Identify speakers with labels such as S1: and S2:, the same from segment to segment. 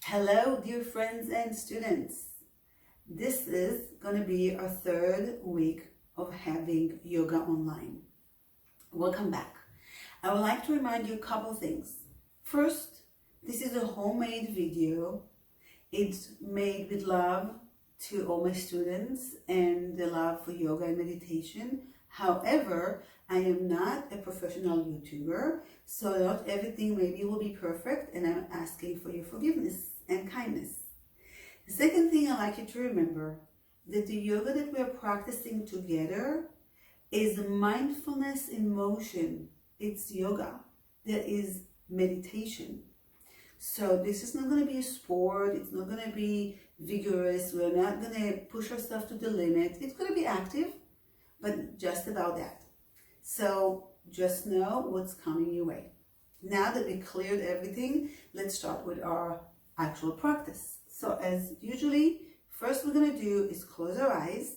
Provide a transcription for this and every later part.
S1: Hello, dear friends and students. This is going to be our third week of having yoga online. Welcome back. I would like to remind you a couple things. First, this is a homemade video. It's made with love to all my students and the love for yoga and meditation. However, I am not a professional YouTuber, so not everything maybe will be perfect, and I'm asking for your forgiveness and kindness. The second thing I'd like you to remember that the yoga that we are practicing together is mindfulness in motion. It's yoga. That is meditation. So this is not going to be a sport. It's not going to be vigorous. We're not going to push ourselves to the limit. It's going to be active, but just about that. So just know what's coming your way. Now that we cleared everything, let's start with our actual practice. So as usually, first we're going to do is close our eyes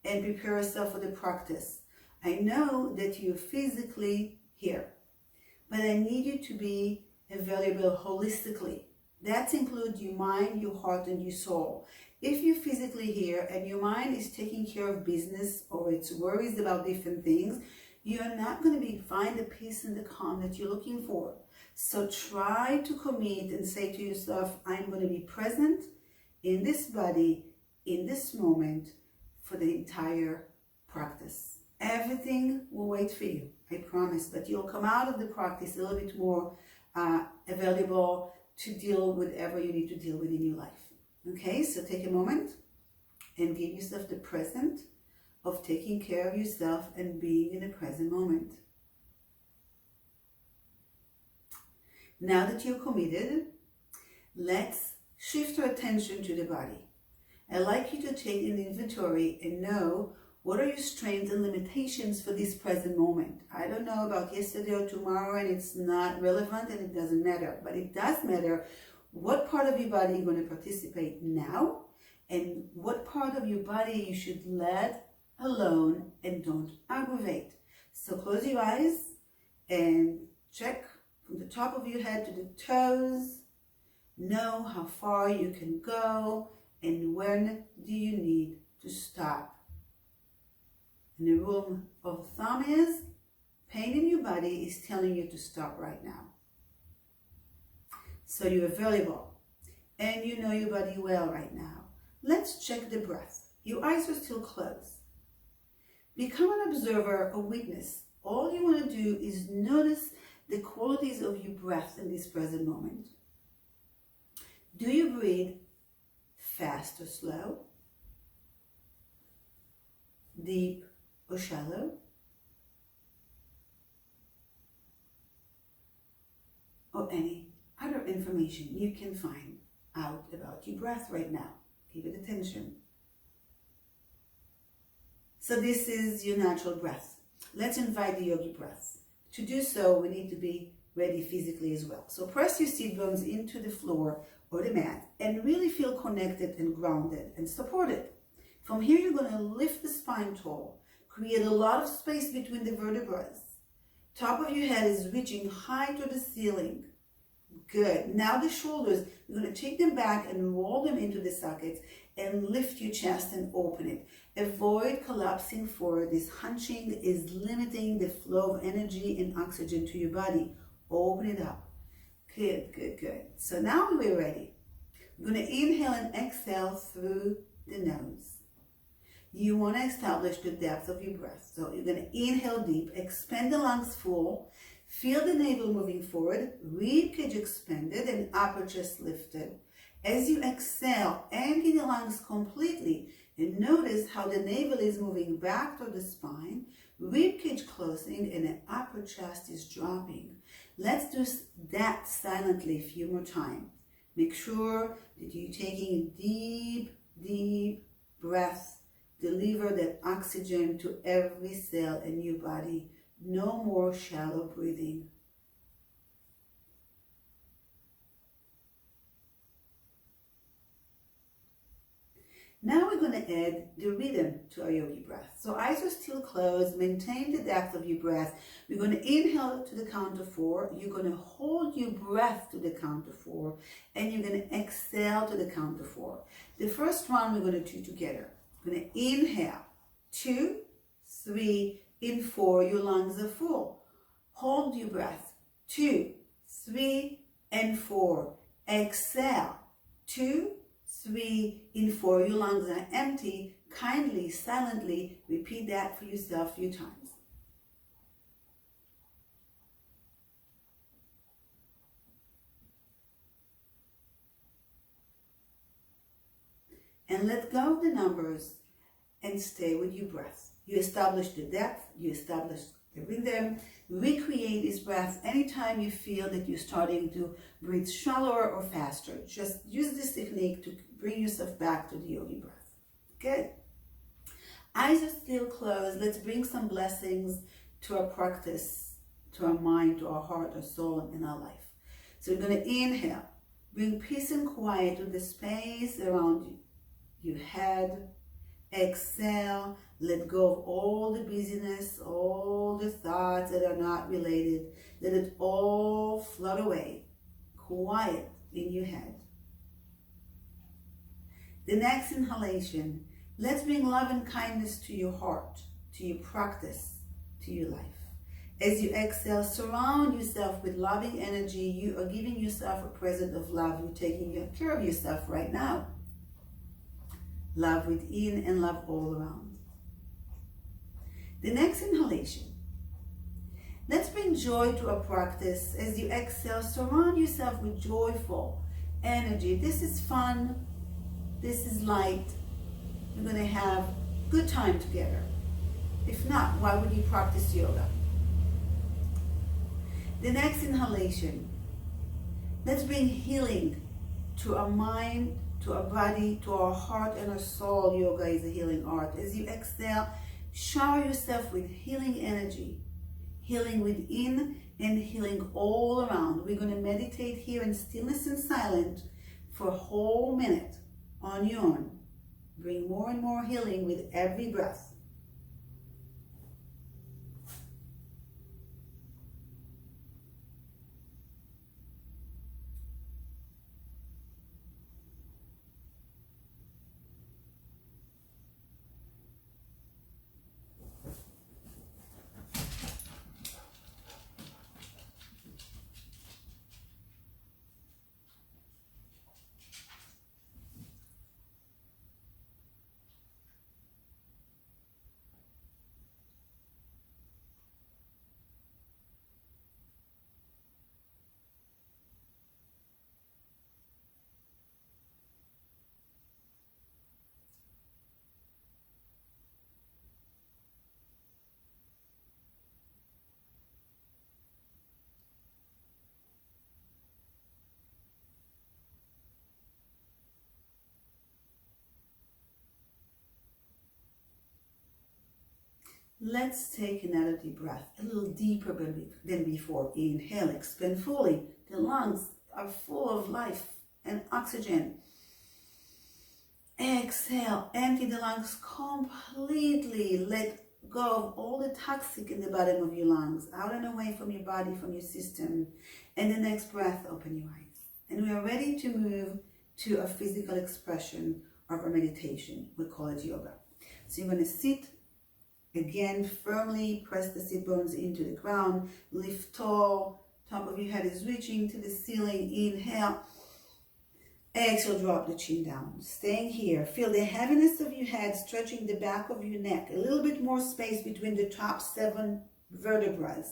S1: and prepare ourselves for the practice. I know that you're physically here, but I need you to be available holistically. That includes your mind, your heart, and your soul. If you're physically here and your mind is taking care of business or it's worries about different things, you're not going to find the peace and the calm that you're looking for. So try to commit and say to yourself, I'm going to be present in this body, in this moment, for the entire practice. Everything will wait for you, I promise, but you'll come out of the practice a little bit more available to deal with whatever you need to deal with in your life. Okay, so take a moment and give yourself the present of taking care of yourself and being in the present moment. Now that you're committed, let's shift our attention to the body. I'd like you to take an inventory and know what are your strengths and limitations for this present moment. I don't know about yesterday or tomorrow, and it's not relevant and it doesn't matter, but it does matter what part of your body you're going to participate now and what part of your body you should let alone and don't aggravate. So close your eyes and check from the top of your head to the toes. Know how far you can go and when do you need to stop. And the rule of thumb is pain in your body is telling you to stop right now. So you're available and you know your body well right now. Let's check the breath. Your eyes are still closed. Become an observer, a witness. All you want to do is notice the qualities of your breath in this present moment. Do you breathe fast or slow? Deep or shallow? Or any other information you can find out about your breath right now. Give it attention. So this is your natural breath. Let's invite the yogi breath. To do so, we need to be ready physically as well. So press your seat bones into the floor or the mat and really feel connected and grounded and supported. From here, you're going to lift the spine tall. Create a lot of space between the vertebrae. Top of your head is reaching high to the ceiling. Good. Now the shoulders, you're going to take them back and roll them into the sockets and lift your chest and open it. Avoid collapsing forward. This hunching is limiting the flow of energy and oxygen to your body. Open it up. Good, good, good. So now we're ready. We're going to inhale and exhale through the nose. You want to establish the depth of your breath. So you're going to inhale deep, expand the lungs full, feel the navel moving forward, rib cage expanded and upper chest lifted. As you exhale, empty the lungs completely and notice how the navel is moving back toward the spine, rib cage closing and the upper chest is dropping. Let's do that silently a few more times. Make sure that you're taking a deep, deep breath. Deliver that oxygen to every cell in your body. No more shallow breathing. Now we're going to add the rhythm to our yogi breath. So eyes are still closed. Maintain the depth of your breath. We're going to inhale to the count of 4. You're going to hold your breath to the count of 4. And you're going to exhale to the count of 4. The first one we're going to do together. We're going to inhale. 2, 3, in 4. Your lungs are full. Hold your breath. 2, 3, and 4. Exhale. 2, 3, in 4. Your lungs are empty. Kindly, silently repeat that for yourself a few times. And let go of the numbers and stay with your breath. You establish the depth, you establish the rhythm. Recreate this breath anytime you feel that you're starting to breathe shallower or faster. Just use this technique to bring yourself back to the yogi breath. Good. Eyes are still closed. Let's bring some blessings to our practice, to our mind, to our heart, our soul, and our life. So we're going to inhale. Bring peace and quiet to the space around you. Your head. Exhale. Let go of all the busyness, all the thoughts that are not related. Let it all float away. Quiet in your head. The next inhalation. Let's bring love and kindness to your heart, to your practice, to your life. As you exhale, surround yourself with loving energy. You are giving yourself a present of love. You're taking care of yourself right now. Love within and love all around. The next inhalation. Let's bring joy to our practice. As you exhale, surround yourself with joyful energy. This is fun. This is light. You're going to have a good time together. If not, why would you practice yoga? The next inhalation. Let's bring healing to our mind, to our body, to our heart and our soul. Yoga is a healing art. As you exhale, shower yourself with healing energy, healing within and healing all around. We're going to meditate here in stillness and silence for a whole minute on your own. Bring more and more healing with every breath. Let's take another deep breath, a little deeper than before. Inhale, expand fully. The lungs are full of life and oxygen. Exhale, empty the lungs completely. Let go of all the toxic in the bottom of your lungs, out and away from your body, from your system. And the next breath, open your eyes. And we are ready to move to a physical expression of our meditation. We call it yoga. So you're going to sit. Again, firmly press the sit bones into the ground. Lift tall. Top of your head is reaching to the ceiling. Inhale. Exhale, drop the chin down. Staying here. Feel the heaviness of your head stretching the back of your neck. A little bit more space between the top 7 vertebrae.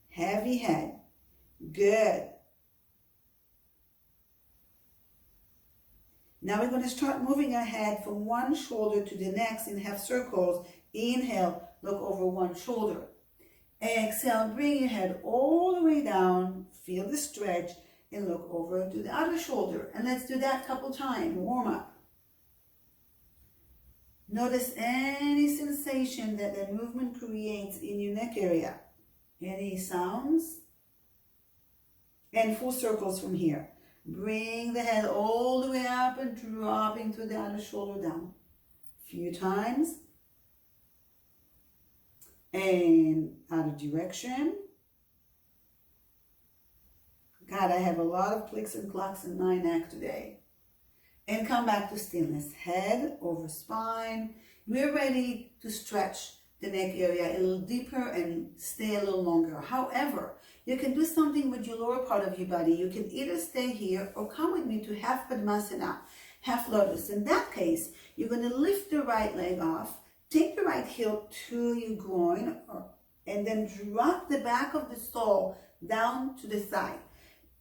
S1: Heavy head. Good. Now we're going to start moving our head from one shoulder to the next in half circles. Inhale, look over one shoulder. Exhale, bring your head all the way down. Feel the stretch and look over to the other shoulder. And let's do that a couple times. Warm up. Notice any sensation that the movement creates in your neck area. Any sounds? And full circles from here. Bring the head all the way up and dropping to the other shoulder down. Few times. And out of direction. God, I have a lot of clicks and clocks in my neck today. And come back to stillness. Head over spine. We're ready to stretch the neck area a little deeper and stay a little longer. However, you can do something with your lower part of your body. You can either stay here or come with me to half Padmasana, half lotus. In that case, you're going to lift the right leg off, take the right heel to your groin, and then drop the back of the sole down to the side.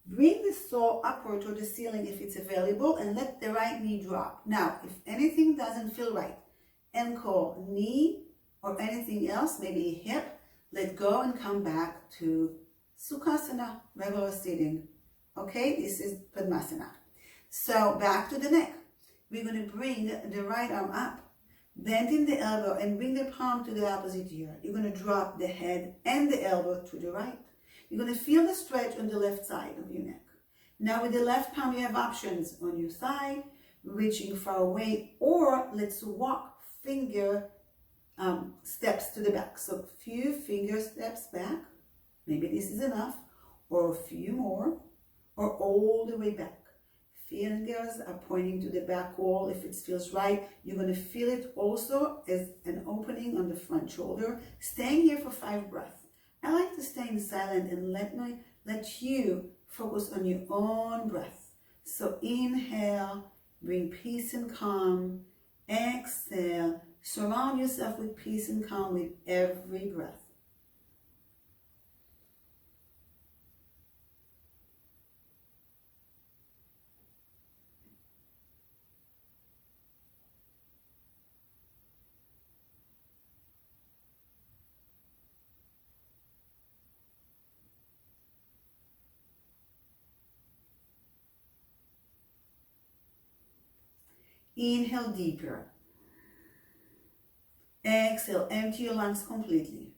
S1: Bring the sole upward to the ceiling if it's available, and let the right knee drop. Now, if anything doesn't feel right, ankle, knee, or anything else, maybe a hip, let go and come back to Sukhasana, regular sitting. Okay, this is Padmasana. So back to the neck. We're going to bring the right arm up, bending the elbow, and bring the palm to the opposite ear. You're going to drop the head and the elbow to the right. You're going to feel the stretch on the left side of your neck. Now with the left palm, you have options on your side, reaching far away, or let's walk finger steps to the back. So a few finger steps back. Maybe this is enough, or a few more, or all the way back. Fingers are pointing to the back wall if it feels right. You're going to feel it also as an opening on the front shoulder. Staying here for 5 breaths. I like to stay in silence and let you focus on your own breath. So inhale, bring peace and calm. Exhale, surround yourself with peace and calm with every breath. Inhale deeper. Exhale, empty your lungs completely.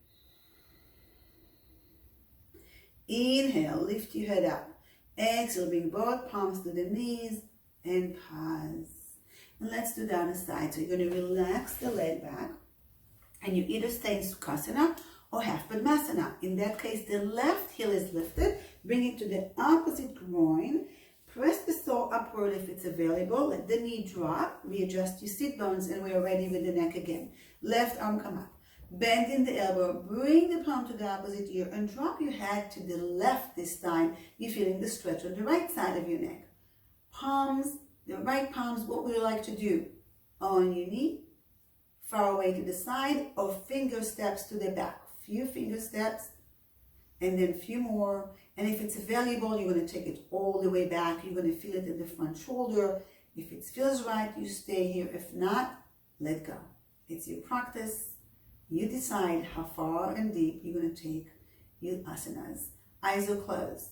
S1: Inhale, lift your head up. Exhale, bring both palms to the knees and pause. And let's do the other side. So you're going to relax the leg back, and you either stay in Sukhasana or half Padmasana. In that case, the left heel is lifted. Bring it to the opposite groin. Press the sole upward if it's available. Let the knee drop. Readjust your sit bones, and we are ready with the neck again. Left arm come up. Bend in the elbow. Bring the palm to the opposite ear and drop your head to the left this time. You're feeling the stretch on the right side of your neck. Palms, the right palms, what would you like to do? On your knee, far away to the side, or finger steps to the back. Few finger steps, and then a few more. And if it's available, you're going to take it all the way back. You're going to feel it in the front shoulder. If it feels right, you stay here. If not, let go. It's your practice. You decide how far and deep you're going to take your asanas. Eyes are closed.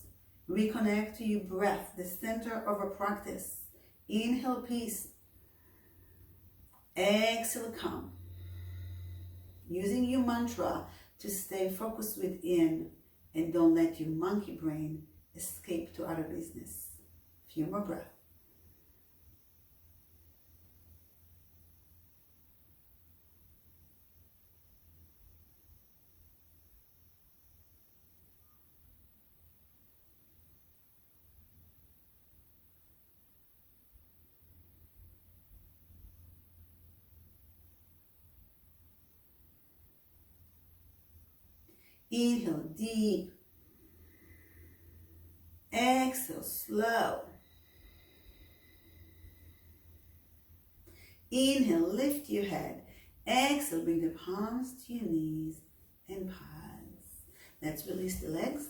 S1: Reconnect to your breath, the center of our practice. Inhale, peace. Exhale, calm. Using your mantra to stay focused within, and don't let your monkey brain escape to other business. Few more breaths. Inhale deep. Exhale slow. Inhale, lift your head. Exhale, bring the palms to your knees and pause. Let's release the legs.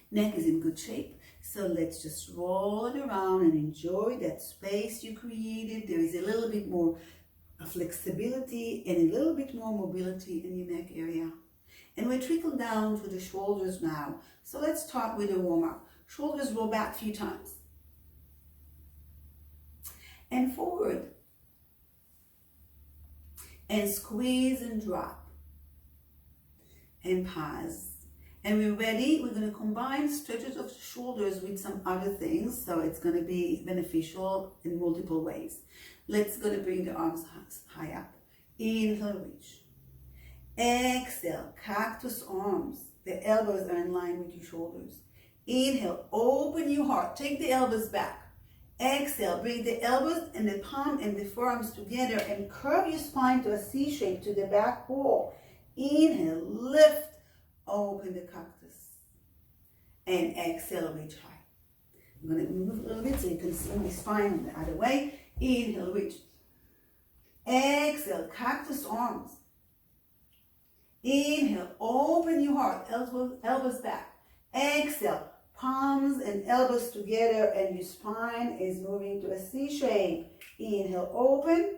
S1: Neck is in good shape. So let's just roll it around and enjoy that space you created. There is a little bit more flexibility and a little bit more mobility in your neck area. And we trickle down to the shoulders now. So let's start with a warm-up. Shoulders roll back a few times. And forward. And squeeze and drop. And pause. And we're ready. We're going to combine stretches of the shoulders with some other things, so it's going to be beneficial in multiple ways. Let's go to bring the arms high up. Inhale, reach. Exhale, cactus arms. The elbows are in line with your shoulders. Inhale, open your heart. Take the elbows back. Exhale, bring the elbows and the palm and the forearms together and curve your spine to a C shape to the back wall. Inhale, lift, open the cactus. And exhale, reach high. I'm going to move a little bit so you can see my spine on the other way. Inhale, reach. Exhale, cactus arms. Inhale, open your heart, elbows back. Exhale, palms and elbows together and your spine is moving to a C shape. Inhale, open.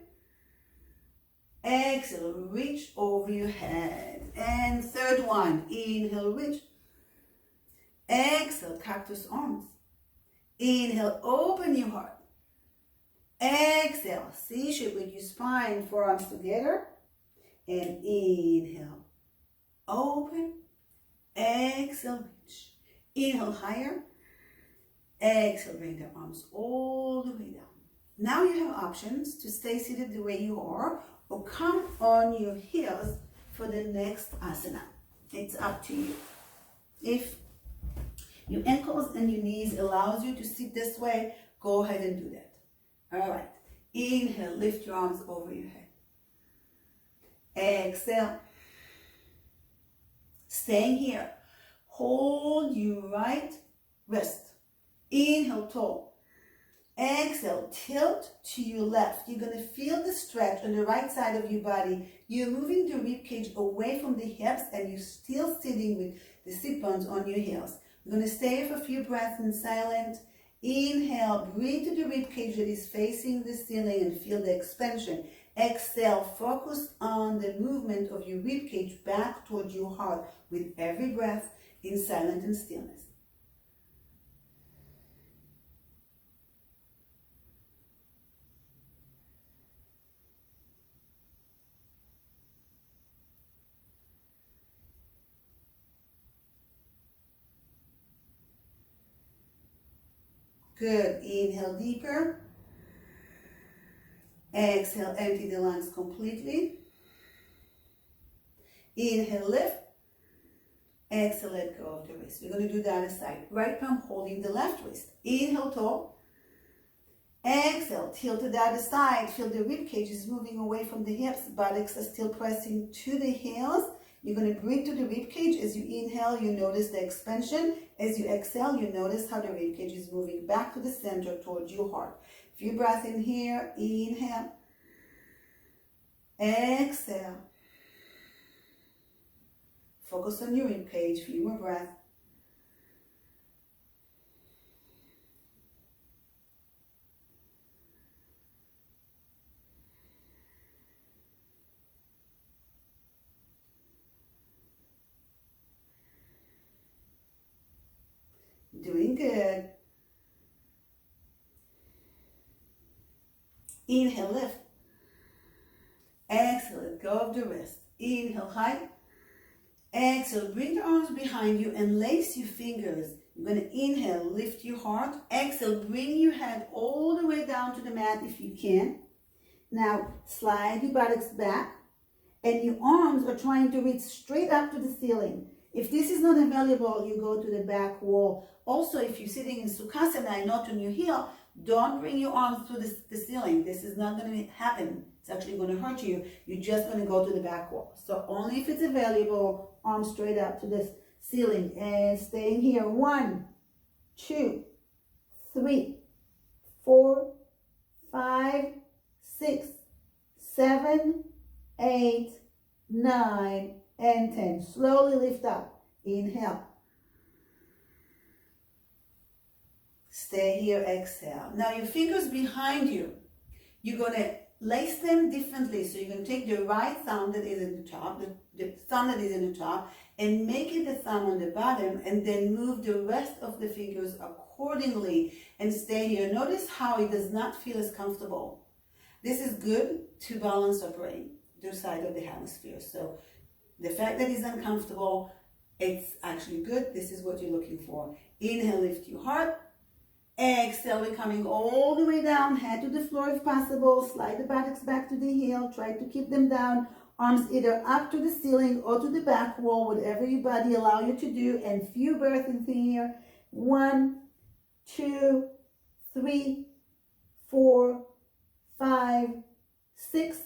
S1: Exhale, reach over your head. And third one, inhale, reach. Exhale, cactus arms. Inhale, open your heart. Exhale, C shape with your spine, forearms together. And inhale, open. Exhale, reach. Inhale higher. Exhale, bring the arms all the way down. Now you have options to stay seated the way you are or come on your heels for the next asana. It's up to you. If your ankles and your knees allows you to sit this way, go ahead and do that. All right. Inhale, lift your arms over your head. Exhale. Staying here. Hold your right wrist. Inhale, tall. Exhale, tilt to your left. You're going to feel the stretch on the right side of your body. You're moving the rib cage away from the hips and you're still sitting with the sit bones on your heels. We're going to stay for a few breaths in silent. Inhale, breathe to the rib cage that is facing the ceiling and feel the expansion. Exhale, focus on the movement of your rib cage back towards your heart with every breath in silence and stillness. Good. Inhale deeper. Exhale, empty the lungs completely. Inhale, lift. Exhale, let go of the wrist. We're going to do the other side. Right palm holding the left wrist. Inhale, tall. Exhale, tilt to the other side. Feel the rib cage is moving away from the hips. Buttocks are still pressing to the heels. You're going to breathe to the rib cage. As you inhale, you notice the expansion. As you exhale, you notice how the rib cage is moving back to the center towards your heart. Few breaths in here. Inhale. Exhale. Focus on your rib cage. Few more breaths. Doing good. Inhale, lift. Exhale, let go of the wrist. Inhale, high. Exhale, bring the arms behind you and lace your fingers. You're going to inhale, lift your heart. Exhale, bring your head all the way down to the mat if you can. Now, slide your buttocks back and your arms are trying to reach straight up to the ceiling. If this is not available, you go to the back wall. Also, if you're sitting in Sukhasana and not on your heel, don't bring your arms to the ceiling. This is not going to happen. It's actually going to hurt you. You're just going to go to the back wall. So only if it's available, arms straight up to the ceiling. And staying here. 1, 2, 3, 4, 5, 6, 7, 8, 9, and 10. Slowly lift up. Inhale. Stay here, exhale. Now your fingers behind you. You're going to lace them differently. So you're going to take the right thumb that is in the top, the thumb that is in the top, and make it the thumb on the bottom, and then move the rest of the fingers accordingly and stay here. Notice how it does not feel as comfortable. This is good to balance our brain, the side of the hemisphere. So the fact that it's uncomfortable, I actually good. This is what you're looking for. Inhale, lift your heart. Exhale, we're coming all the way down, head to the floor if possible. Slide the buttocks back to the heel. Try to keep them down. Arms either up to the ceiling or to the back wall, whatever your body allow you to do. And few breaths in here. 1, 2, 3, 4, 5, 6,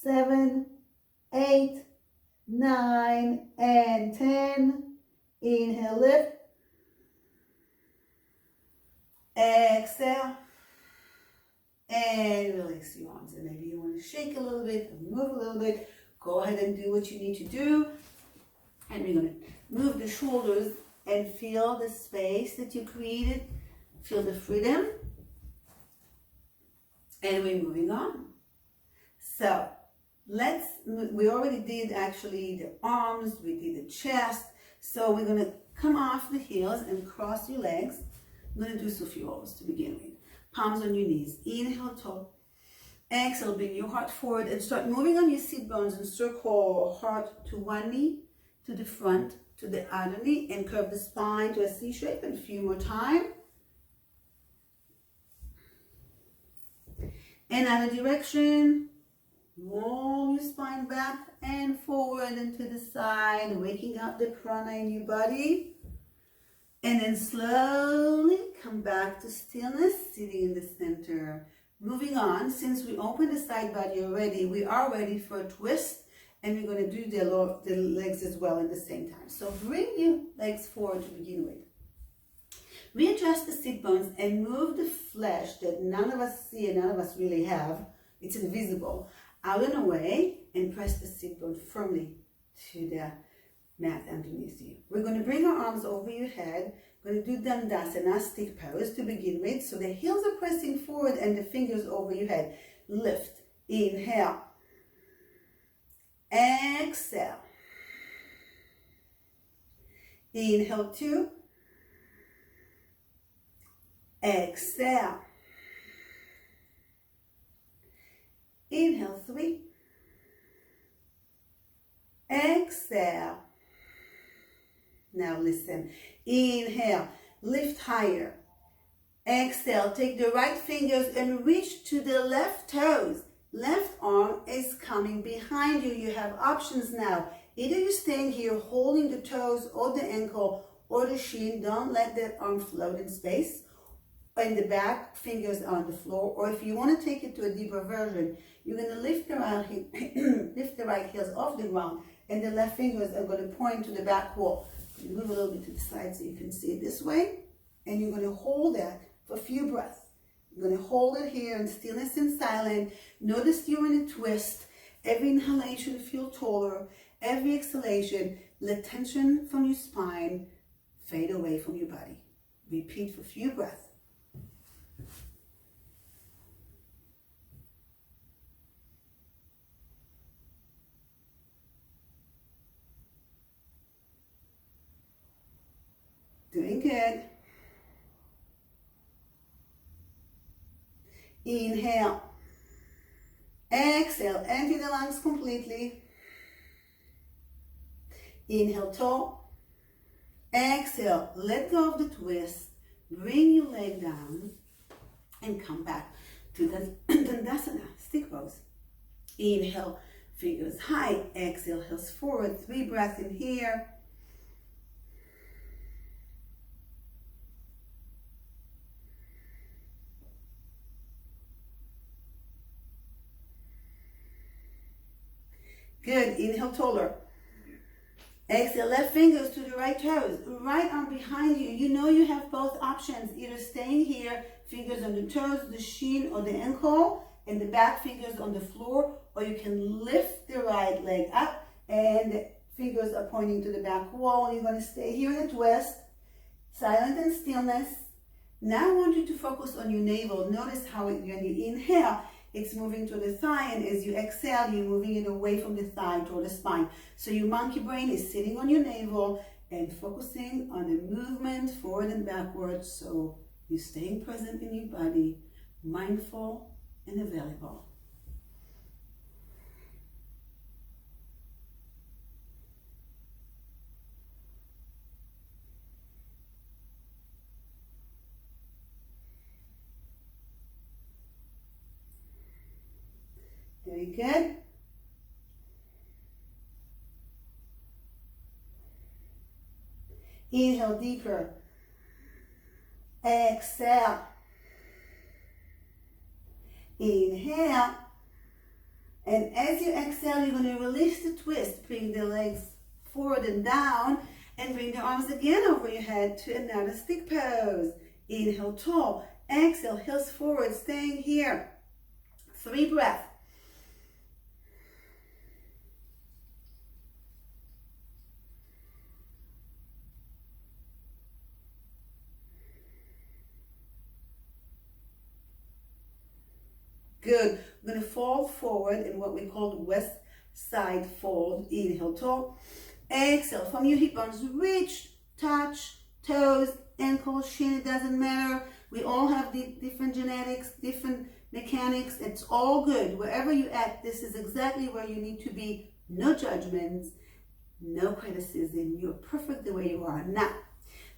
S1: 7, 8, 9, and 10. Inhale, lift. Exhale. And release your arms. And maybe you want to shake a little bit, move a little bit. Go ahead and do what you need to do. And we're going to move the shoulders and feel the space that you created. Feel the freedom. And we're moving on. So we already did actually the arms, we did the chest. So we're going to come off the heels and cross your legs. I'm going to do Sufi rolls to begin with. Palms on your knees. Inhale, tall. Exhale, bring your heart forward and start moving on your sit bones and circle heart to one knee, to the front, to the other knee, and curve the spine to a C shape. And a few more times. Another direction. Roll your spine back and forward and to the side, waking up the prana in your body. And then slowly come back to stillness, sitting in the center. Moving on, since we opened the side body already, we are ready for a twist. And we're going to do the legs as well at the same time. So bring your legs forward to begin with. Readjust the sit bones and move the flesh that none of us see and none of us really have. It's invisible. Out and away, and press the sit bone firmly to the mat underneath you. We're going to bring our arms over your head. We're going to do Dandasana, stick pose to begin with. So the heels are pressing forward and the fingers over your head. Lift. Inhale. Exhale. Inhale 2. Exhale. Inhale 3. Exhale. Now listen. Inhale. Lift higher. Exhale. Take the right fingers and reach to the left toes. Left arm is coming behind you. You have options now. Either you're staying here holding the toes or the ankle or the shin. Don't let that arm float in space. And the back fingers on the floor. Or if you want to take it to a deeper version, you're going to lift the right heels off the ground, and the left fingers are going to point to the back wall. You move a little bit to the side so you can see it this way, and you're going to hold that for a few breaths. You're going to hold it here in stillness and silence. Notice you're in a twist. Every inhalation, feel taller. Every exhalation, let tension from your spine fade away from your body. Repeat for a few breaths. Doing good. Inhale. Exhale. Empty the lungs completely. Inhale, tall. Exhale. Let go of the twist. Bring your leg down and come back to the Dandasana, stick pose. Inhale, fingers high. Exhale, heels forward. 3 breaths in here. Good. Inhale, taller. Exhale, left fingers to the right toes. Right arm behind you. You know you have both options. Either staying here, fingers on the toes, the shin or the ankle, and the back fingers on the floor. Or you can lift the right leg up and the fingers are pointing to the back wall. You're going to stay here in a twist. Silent and stillness. Now I want you to focus on your navel. Notice how when you inhale, it's moving to the thigh, and as you exhale, you're moving it away from the thigh toward the spine. So your monkey brain is sitting on your navel and focusing on the movement forward and backwards. So you're staying present in your body, mindful and available. Very good. Inhale deeper. Exhale. Inhale. And as you exhale, you're going to release the twist. Bring the legs forward and down. And bring the arms again over your head to another stick pose. Inhale tall. Exhale, heels forward, staying here. 3 breaths. Good. We're going to fold forward in what we call the west side fold. Inhale tall. Exhale. From your hip bones, reach, touch, toes, ankles, shin, it doesn't matter. We all have the different genetics, different mechanics. It's all good. Wherever you're at, this is exactly where you need to be. No judgments, no criticism. You're perfect the way you are. Now,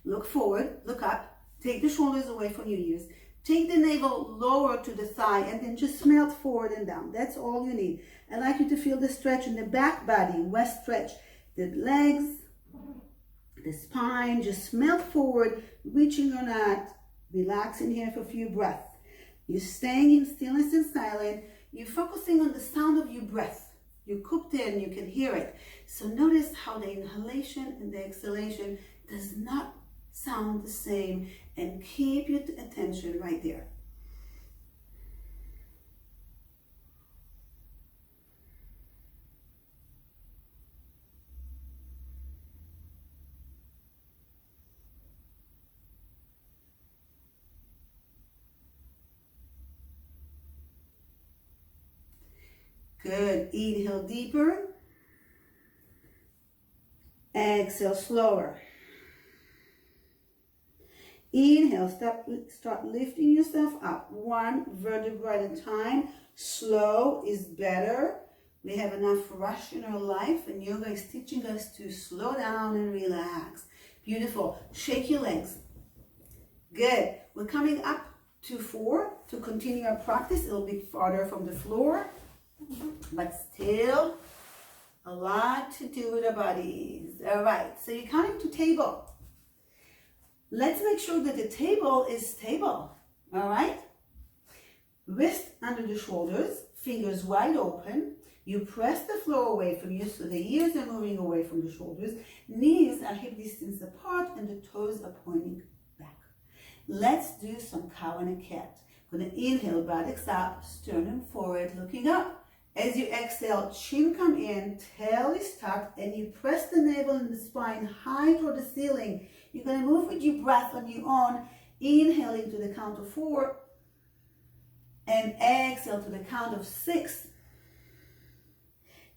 S1: look forward, look up, take the shoulders away from your ears. Take the navel lower to the thigh and then just melt forward and down. That's all you need. I'd like you to feel the stretch in the back body, west stretch. The legs, the spine, just melt forward, reaching or not. Relaxing here for a few breaths. You're staying in stillness and silence. You're focusing on the sound of your breath. You're cooped in, you can hear it. So notice how the inhalation and the exhalation does not sound the same, and keep your attention right there. Good. Inhale deeper. Exhale slower. Inhale, start lifting yourself up, 1 vertebra at a time. Slow is better. We have enough rush in our life, and yoga is teaching us to slow down and relax. Beautiful. Shake your legs. Good. We're coming up to 4 to continue our practice. It'll be farther from the floor, but still a lot to do with our bodies. All right, so you're coming to table. Let's make sure that the table is stable, all right? Wrist under the shoulders, fingers wide open. You press the floor away from you so the ears are moving away from the shoulders. Knees are hip distance apart and the toes are pointing back. Let's do some cow and a cat. Gonna inhale, buttocks up, sternum forward, looking up. As you exhale, chin come in, tail is tucked, and you press the navel and the spine high toward the ceiling. You're going to move with your breath on your own, inhaling to the count of 4, and exhale to the count of 6.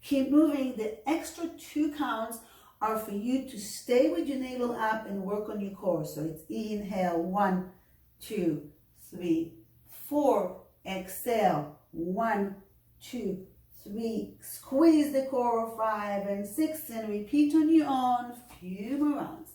S1: Keep moving. The extra 2 counts are for you to stay with your navel up and work on your core. So it's inhale, 1, 2, 3, 4. Exhale, 1, 2, 3. Squeeze the core, 5 and 6, and repeat on your own. Few more rounds.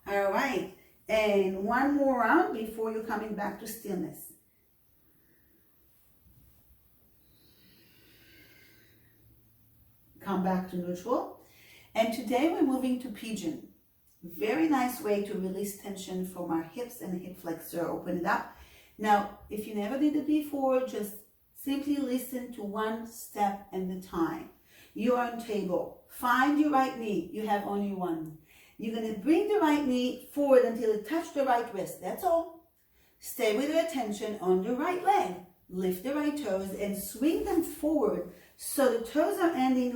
S1: All right, and 1 more round before you're coming back to stillness. Come back to neutral. And today we're moving to pigeon. Very nice way to release tension from our hips and hip flexor. Open it up. Now, if you never did it before, just simply listen to 1 step at a time. You're on table. Find your right knee. You have only 1. You're going to bring the right knee forward until it touches the right wrist. That's all. Stay with your attention on the right leg. Lift the right toes and swing them forward so the toes are ending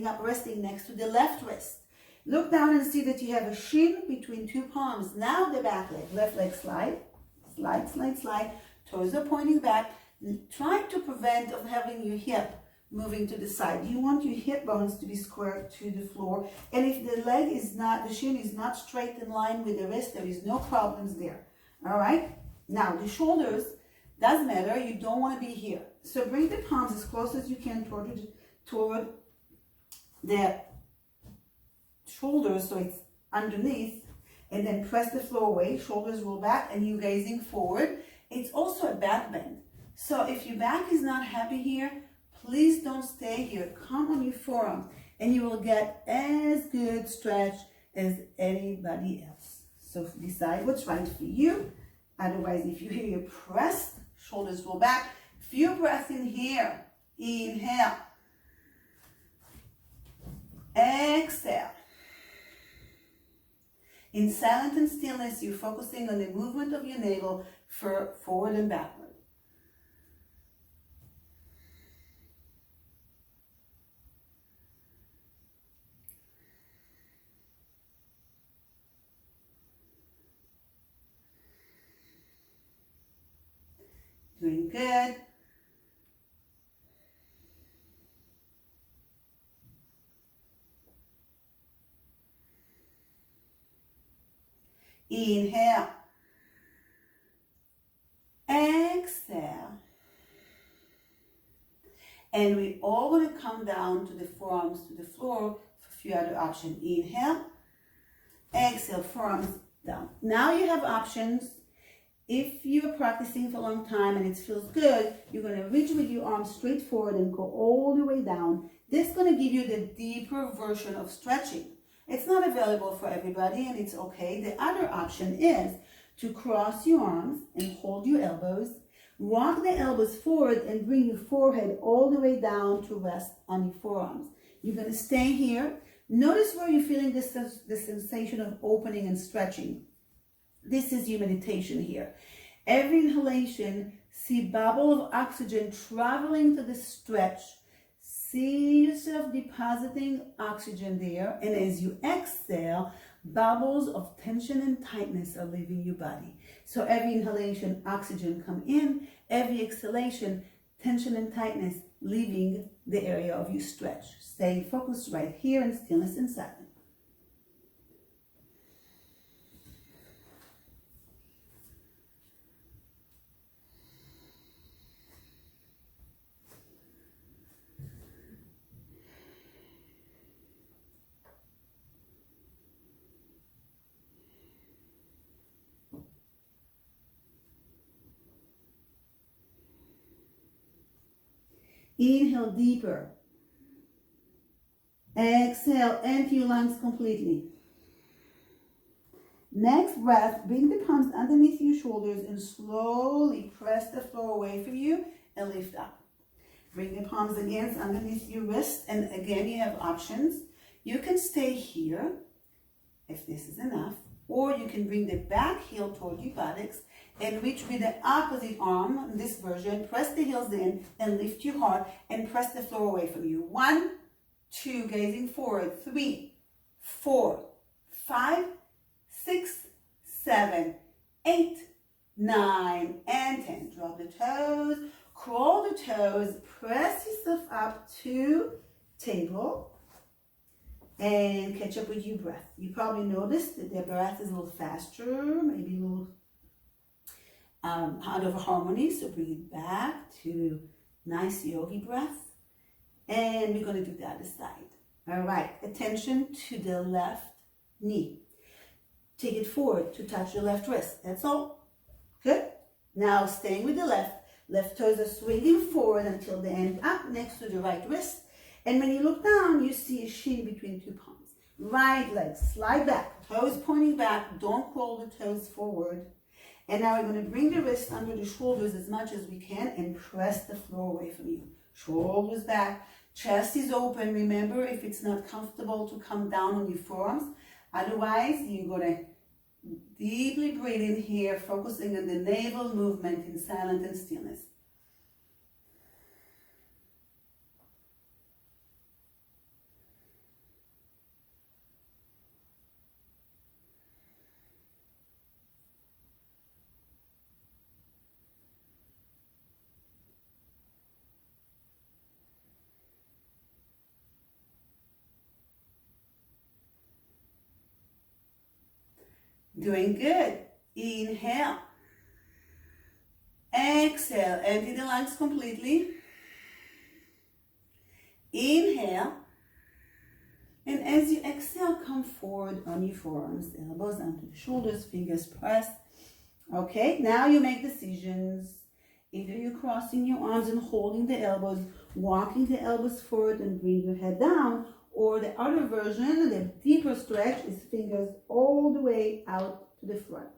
S1: up resting next to the left wrist. Look down and see that you have a shin between 2 palms. Now the back leg. Left leg slide. Slide, slide, slide. Toes are pointing back. Try to prevent of having your hip moving to the side. You want your hip bones to be square to the floor. And if the shin is not straight in line with the wrist, there is no problems there. All right? Now the shoulders, Doesn't matter, you don't want to be here. So bring the palms as close as you can toward the shoulders so it's underneath, and then press the floor away, shoulders roll back, and you're gazing forward. It's also a back bend. So if your back is not happy here, please don't stay here. Come on your forearm, and you will get as good stretch as anybody else. So decide what's right for you. Otherwise, if you hear your press, shoulders roll back. Few breaths in here. Inhale. Exhale. In silent and stillness, you're focusing on the movement of your navel forward and backward. Doing good. Inhale. Exhale. And we all going to come down to the forearms to the floor for a few other options. Inhale. Exhale, forearms down. Now you have options. If you are practicing for a long time and it feels good, you're going to reach with your arms straight forward and go all the way down. This is going to give you the deeper version of stretching. It's not available for everybody, and it's okay. The other option is to cross your arms and hold your elbows. Rock the elbows forward and bring your forehead all the way down to rest on your forearms. You're going to stay here. Notice where you're feeling the sensation of opening and stretching. This is your meditation here. Every inhalation, see bubble of oxygen traveling to the stretch. See yourself depositing oxygen there, and as you exhale, bubbles of tension and tightness are leaving your body. So every inhalation, oxygen come in. Every exhalation, tension and tightness leaving the area of your stretch. Stay focused right here in stillness and silence. Inhale deeper. Exhale, empty your lungs completely. Next breath, bring the palms underneath your shoulders and slowly press the floor away from you and lift up. Bring the palms again underneath your wrist, and again you have options. You can stay here if this is enough, or you can bring the back heel toward your buttocks and reach with the opposite arm, in this version, press the heels in and lift your heart and press the floor away from you. 1, 2, gazing forward, 3, 4, 5, 6, 7, 8, 9, and 10. Drop the toes, crawl the toes, press yourself up to table, and catch up with your breath. You probably noticed that the breath is a little faster, maybe a little out of harmony, so bring it back to nice yogi breath, and we're going to do the other side. All right, attention to the left knee. Take it forward to touch the left wrist. That's all. Good. Now staying with the left toes are swinging forward until they end up next to the right wrist, and when you look down, you see a shin between two palms. Right leg slide back, toes pointing back, don't crawl the toes forward. And now we're going to bring the wrist under the shoulders as much as we can and press the floor away from you. Shoulders back, chest is open. Remember, if it's not comfortable, to come down on your forearms. Otherwise, you're going to deeply breathe in here, focusing on the navel movement in silence and stillness. Doing good. Inhale. Exhale, empty the lungs completely. Inhale. And as you exhale, come forward on your forearms, elbows onto the shoulders, fingers pressed. Okay, now you make decisions. Either you're crossing your arms and holding the elbows, walking the elbows forward and bring your head down, or the other version, the deeper stretch, is fingers all the way out to the front.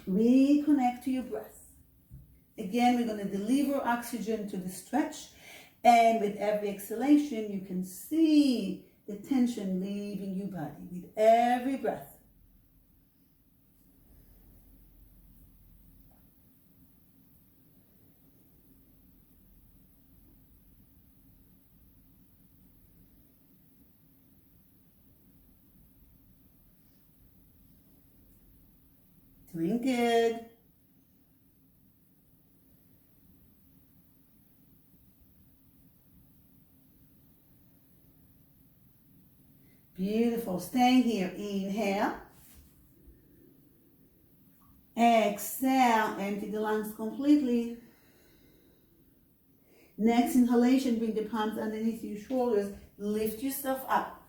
S1: Reconnect to your breath. Again, we're going to deliver oxygen to the stretch, and with every exhalation, you can see the tension leaving your body with every breath. Doing good. Beautiful. Staying here. Inhale. Exhale. Empty the lungs completely. Next inhalation, bring the palms underneath your shoulders. Lift yourself up.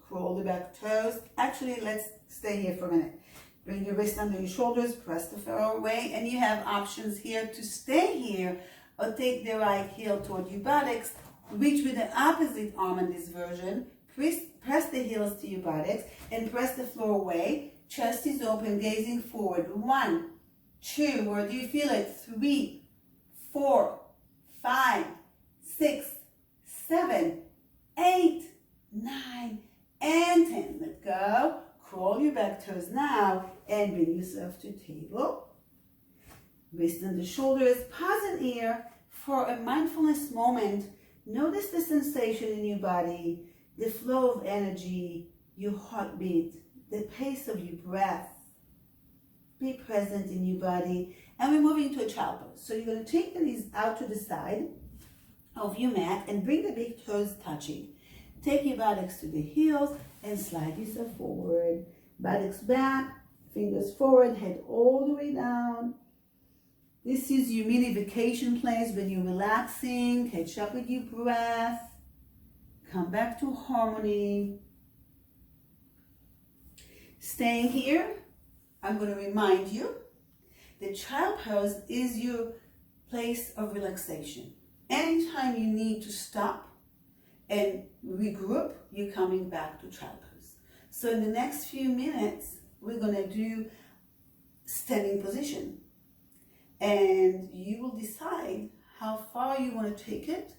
S1: Curl the back toes. Actually, let's stay here for a minute. Bring your wrist under your shoulders. Press the floor away. And you have options here to stay here or take the right heel toward your buttocks. Reach with the opposite arm in this version. Press the heels to your buttocks and press the floor away. Chest is open, gazing forward. 1, 2, where do you feel it? 3, 4, 5, 6, 7, 8, 9, and 10. Let go. Crawl your back toes now and bring yourself to table. Wrist on the shoulders. Pause an ear for a mindfulness moment. Notice the sensation in your body, the flow of energy, your heartbeat, the pace of your breath. Be present in your body. And we're moving to a child pose. So you're going to take the knees out to the side of your mat and bring the big toes touching. Take your buttocks to the heels and slide yourself forward. Buttocks back, fingers forward, head all the way down. This is your mini vacation place when you're relaxing. Catch up with your breath. Come back to harmony. Staying here, I'm going to remind you that child pose is your place of relaxation. Anytime you need to stop and regroup, you're coming back to child pose. So in the next few minutes, we're going to do standing position. And you will decide how far you want to take it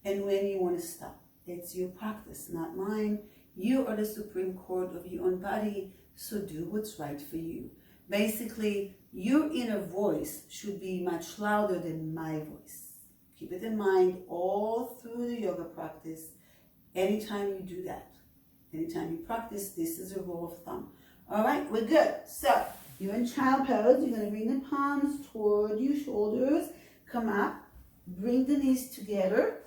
S1: and when you want to stop. It's your practice, not mine. You are the Supreme Court of your own body, so do what's right for you. Basically, your inner voice should be much louder than my voice. Keep it in mind all through the yoga practice. Anytime you do that, anytime you practice, this is a rule of thumb. All right, we're good. So you're in child pose. You're going to bring the palms toward your shoulders. Come up. Bring the knees together.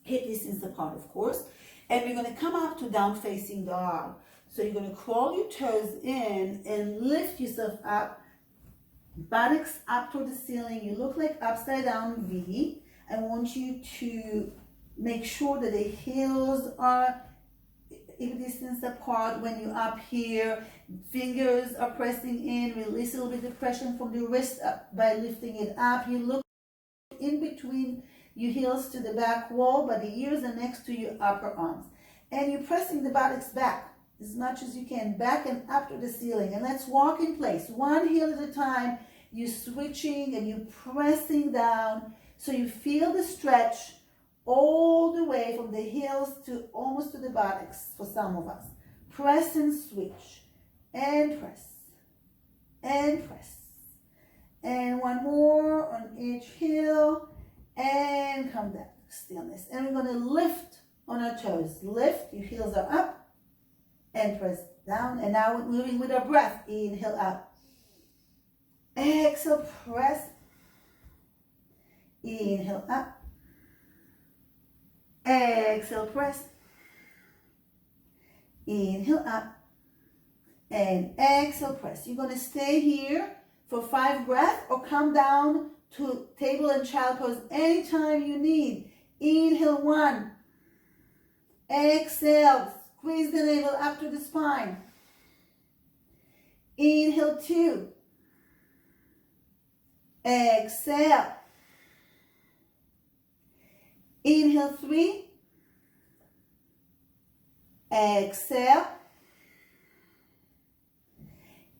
S1: Hip distance apart, of course. And we're going to come up to down facing dog. So you're going to crawl your toes in and lift yourself up. Buttocks up toward the ceiling. You look like upside down V. I want you to make sure that the heels are distance apart when you're up here. Fingers are pressing in. Release a little bit of pressure from the wrist up by lifting it up. You look in between your heels to the back wall, but the ears are next to your upper arms. And you're pressing the buttocks back as much as you can, back and up to the ceiling. And let's walk in place, one heel at a time. You're switching and you're pressing down so you feel the stretch all the way from the heels to almost to the buttocks for some of us. Press and switch, and press, and press. And one more on each heel, and come down, stillness. And we're going to lift on our toes. Lift, your heels are up, and press down. And now we're moving with our breath. Inhale up. Exhale, press. Inhale up. Exhale, press. Inhale up. And exhale, press. You're going to stay here for 5 breaths, or come down to table and child pose anytime you need. Inhale 1. Exhale. Squeeze the navel up to the spine. Inhale 2. Exhale. Inhale 3. Exhale.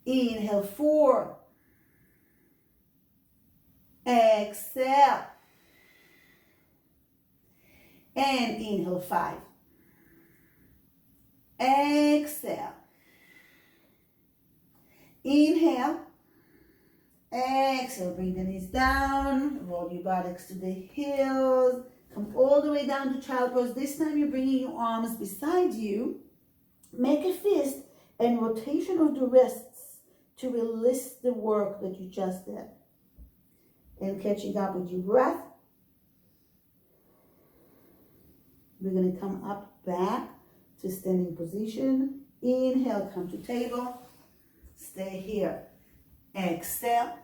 S1: Inhale 4. Exhale. And inhale 5. Exhale. Inhale. Exhale. Bring the knees down. Roll your buttocks to the heels. Come all the way down to child pose. This time you're bringing your arms beside you. Make a fist and rotation of the wrists to release the work that you just did. And catching up with your breath. We're going to come up back to standing position. Inhale, come to table. Stay here. Exhale.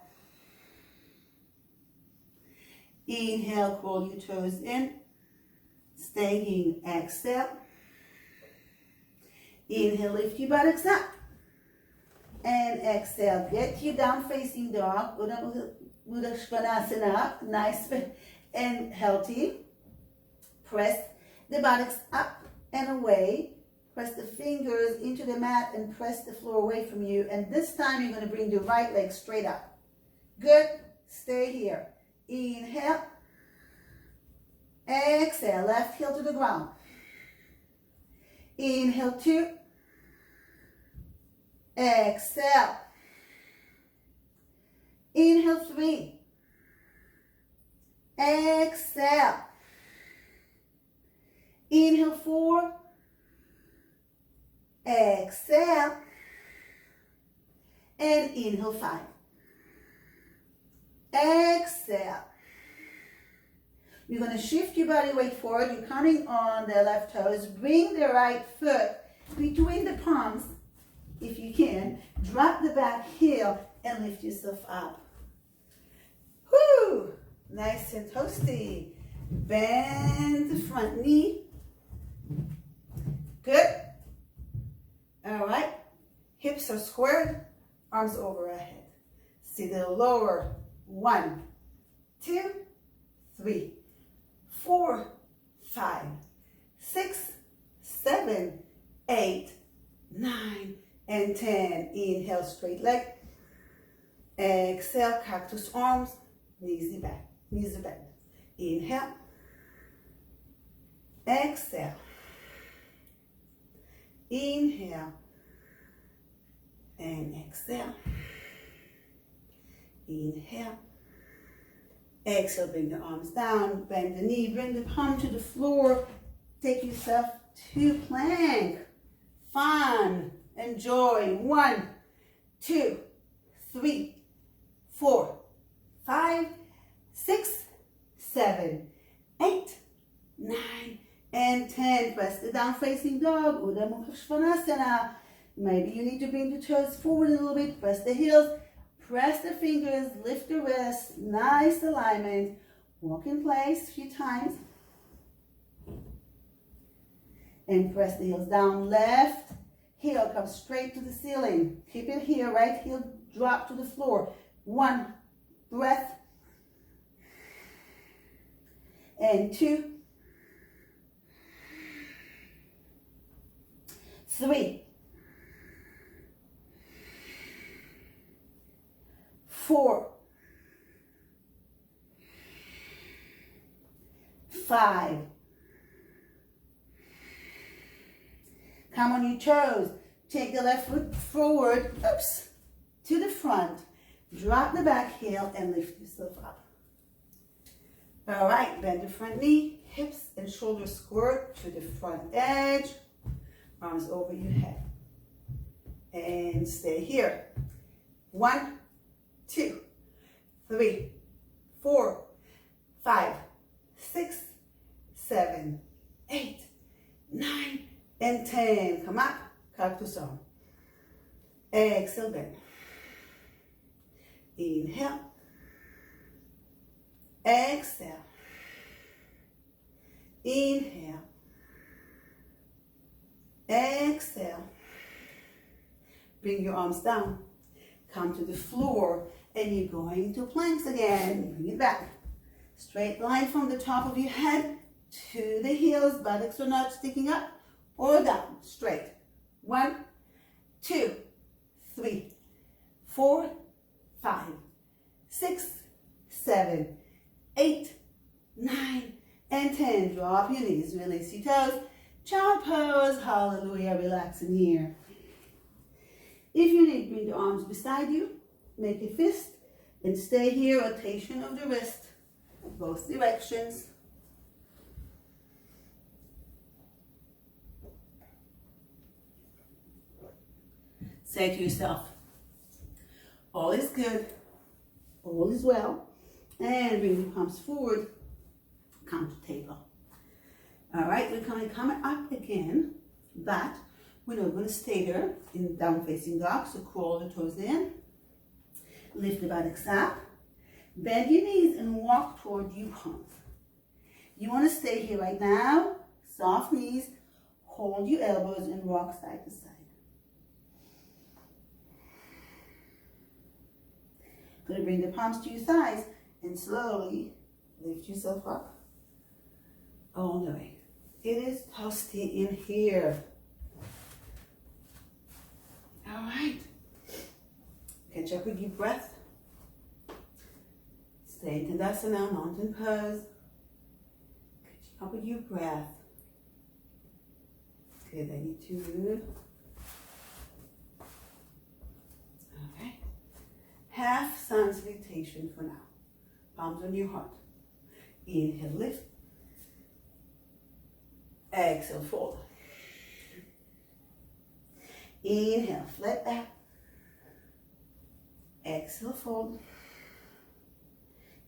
S1: Inhale, curl your toes in. Staying. Exhale. Inhale, lift your buttocks up. And exhale. Get your down facing dog. Uddha Svanasana. Nice and healthy. Press the buttocks up and away. Press the fingers into the mat and press the floor away from you. And this time you're going to bring the right leg straight up. Good. Stay here. Inhale. Exhale. Left heel to the ground. Inhale 2. Exhale. Inhale 3. Exhale. Inhale 4. Exhale. And inhale 5. Exhale. You're going to shift your body weight forward. You're coming on the left toes. Bring the right foot between the palms, if you can. Drop the back heel and lift yourself up. Whoo! Nice and toasty. Bend the front knee. Good. All right. Hips are squared. Arms overhead. See the lower. 1, 2, 3, 4, 5, 6, 7, 8, 9, and 10. Inhale, straight leg. Exhale, cactus arms. Knees back. Knees bend. Inhale. Exhale. Inhale. And exhale. Inhale. Exhale, bring the arms down, bend the knee, bring the palm to the floor. Take yourself to plank. Fun. Enjoy. 1, 2, 3, 4, 5, 6, 7, 8, 9, and 10. Press the down facing dog. Uddha Mukha Svanasana. Maybe you need to bring the toes forward a little bit. Press the heels. Press the fingers, lift the wrists, nice alignment. Walk in place a few times. And press the heels down. Left heel comes straight to the ceiling. Keep it here. Right heel drop to the floor. 1 breath. And 2. 3. 4, 5. Come on your toes. Take the left foot forward, to the front. Drop the back heel and lift yourself up. All right, bend the front knee, hips and shoulders squirt to the front edge. Arms over your head. And stay here. 1, 2, 3, 4, 5, 6, 7, 8, 9, and 10. Come up, cactus arm. Exhale, bend. Inhale. Exhale. Inhale. Exhale. Bring your arms down. Come to the floor and you're going to planks again. Bring it back. Straight line from the top of your head to the heels. Buttocks are not sticking up or down. Straight. 1, 2, 3, 4, 5, 6, 7, 8, 9, and 10. Drop your knees. Release your toes. Child pose. Hallelujah. Relax in here. If you need, bring the arms beside you. Make a fist and stay here. Rotation of the wrist. Both directions. Say to yourself, all is good, all is well, and bring your palms forward. Come to table. All right, we're coming up again, but we're not going to stay there in down facing dog. So crawl the toes in, lift the buttocks up, bend your knees and walk toward you palms. You want to stay here right now. Soft knees, hold your elbows and rock side to side. Going to bring the palms to your thighs and slowly lift yourself up all the way. It is toasty in here. All right. Catch up with your breath. Stay in Tadasana, mountain pose. Catch up with your breath. Good, I need to move. All right. Half sun salutation for now. Palms on your heart. Inhale, lift. Exhale, fold. Inhale, flat back. Exhale, fold.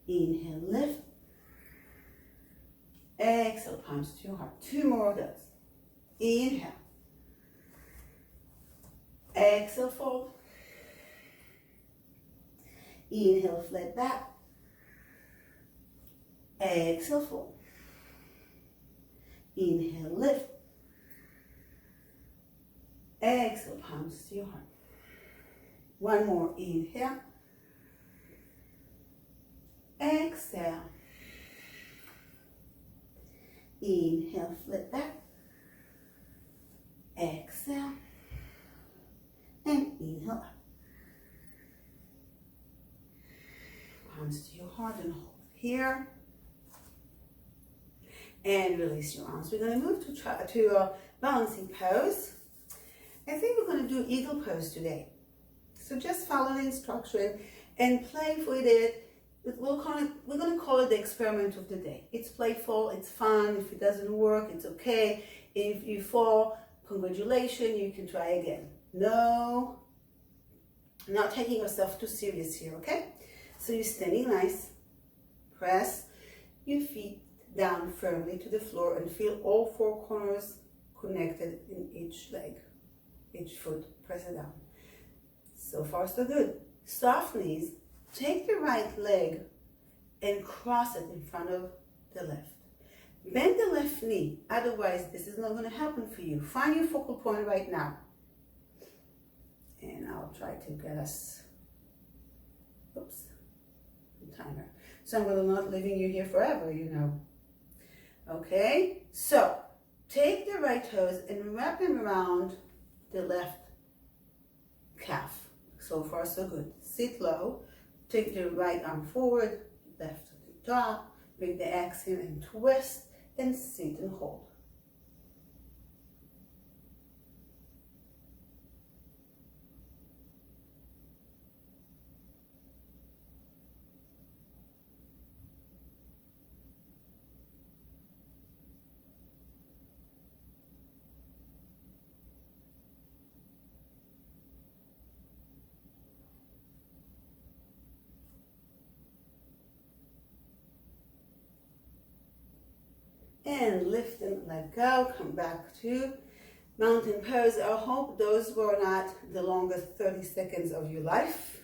S1: Inhale, lift. Exhale, palms to your heart. 2 more of those. Inhale. Exhale, fold. Inhale, flat back. Exhale, fold. Inhale, lift. Exhale, palms to your heart. 1 more. Inhale. Exhale. Inhale, flip back. Exhale. And inhale up. Palms to your heart and hold here. And release your arms. We're going to move to balancing pose. I think we're going to do eagle pose today. So just follow the instruction and play with it. We're going to call it the experiment of the day. It's playful, it's fun. If it doesn't work, it's okay. If you fall, congratulations, you can try again. No, not taking yourself too serious here, okay? So you're standing nice. Press your feet down firmly to the floor and feel all 4 corners connected in each leg, each foot. Press it down. So far, so good. Soft knees. Take the right leg and cross it in front of the left. Bend the left knee. Otherwise, this is not going to happen for you. Find your focal point right now. And I'll try to get us, oops, the timer. So I'm not leaving you here forever, you know. Okay, so take the right toes and wrap them around the left calf. So far, so good. Sit low. Take the right arm forward, left to the top. Bring the axe in and twist and sit and hold. And lift and let go. Come back to mountain pose. I hope those were not the longest 30 seconds of your life.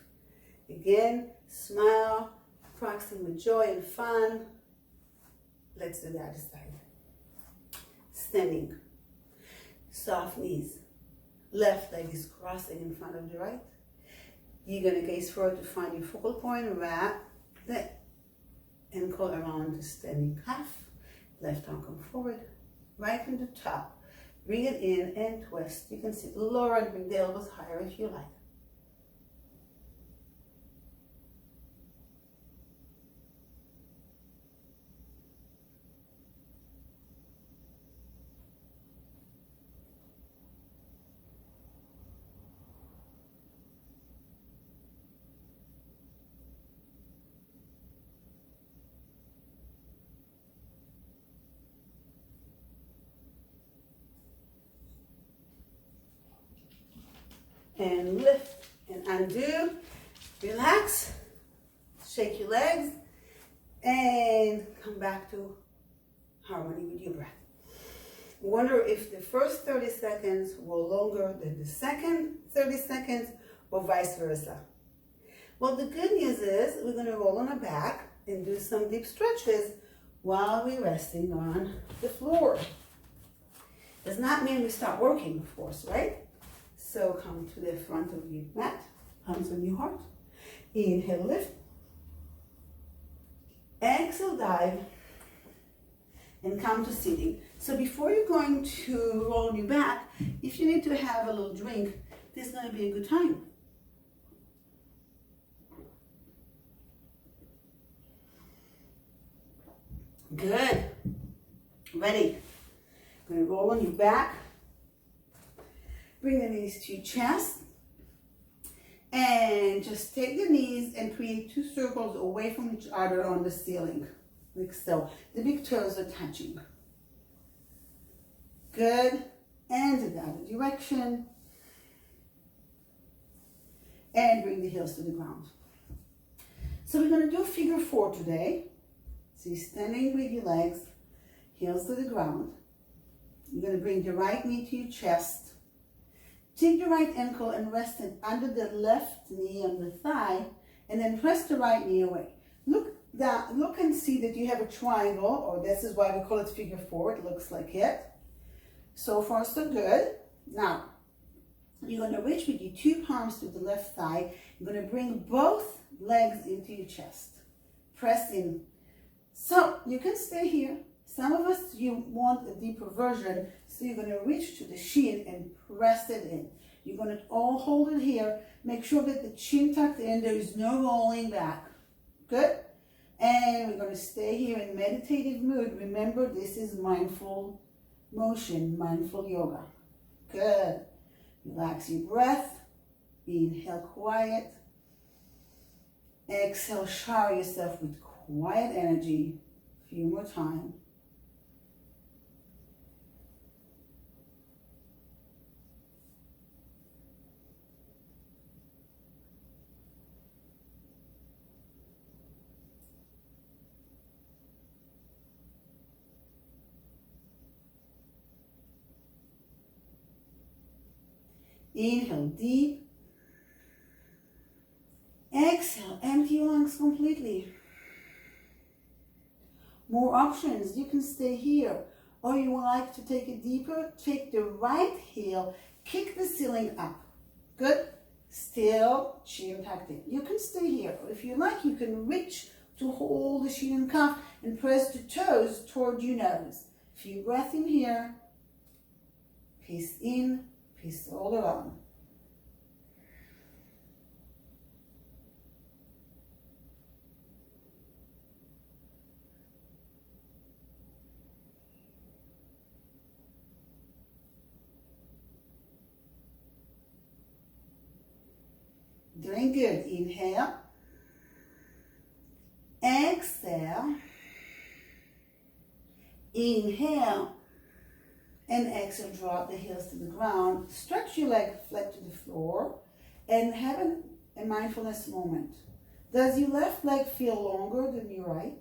S1: Again, smile, practicing with joy and fun. Let's do the other side. Standing, soft knees. Left leg is crossing in front of the right. You're going to gaze forward to find your focal point. Wrap the ankle around the standing calf. Left arm come forward. Right from the top. Bring it in and twist. You can sit lower and bring the elbows higher if you like. And lift and undo. Relax. Shake your legs. And come back to harmony with your breath. Wonder if the first 30 seconds were longer than the second 30 seconds or vice versa. Well, the good news is we're going to roll on our back and do some deep stretches while we're resting on the floor. Does not mean we stop working, of course, right? So come to the front of your mat, hands on your heart. Inhale, lift. Exhale, dive. And come to sitting. So before you're going to roll on your back, if you need to have a little drink, this is going to be a good time. Good. Ready. Going to roll on your back. Bring the knees to your chest. And just take the knees and create 2 circles away from each other on the ceiling. Like so. The big toes are touching. Good. And the other direction. And bring the heels to the ground. So we're going to do figure 4 today. So you're standing with your legs, heels to the ground. You're going to bring the right knee to your chest. Take the right ankle and rest it under the left knee on the thigh, and then press the right knee away. Look and see that you have a triangle, or this is why we call it figure 4. It looks like it. So far, so good. Now, you're going to reach with your 2 palms to the left thigh. You're going to bring both legs into your chest. Press in. So you can stay here. Some of us, you want a deeper version, so you're going to reach to the shin and press it in. You're going to all hold it here. Make sure that the chin tucked in. There is no rolling back. Good? And we're going to stay here in meditative mood. Remember, this is mindful motion, mindful yoga. Good. Relax your breath. Inhale, quiet. Exhale, shower yourself with quiet energy. A few more times. Inhale deep. Exhale, empty your lungs completely. More options. You can stay here. Or you would like to take it deeper, take the right heel, kick the ceiling up. Good? Still chin tucked in. You can stay here. Or if you like, you can reach to hold the shin and calf and press the toes toward your nose. Few breaths in here. Peace in. Peace all around. Doing good. Inhale. Exhale. Inhale. And exhale, drop the heels to the ground. Stretch your leg flat to the floor and have a mindfulness moment. Does your left leg feel longer than your right?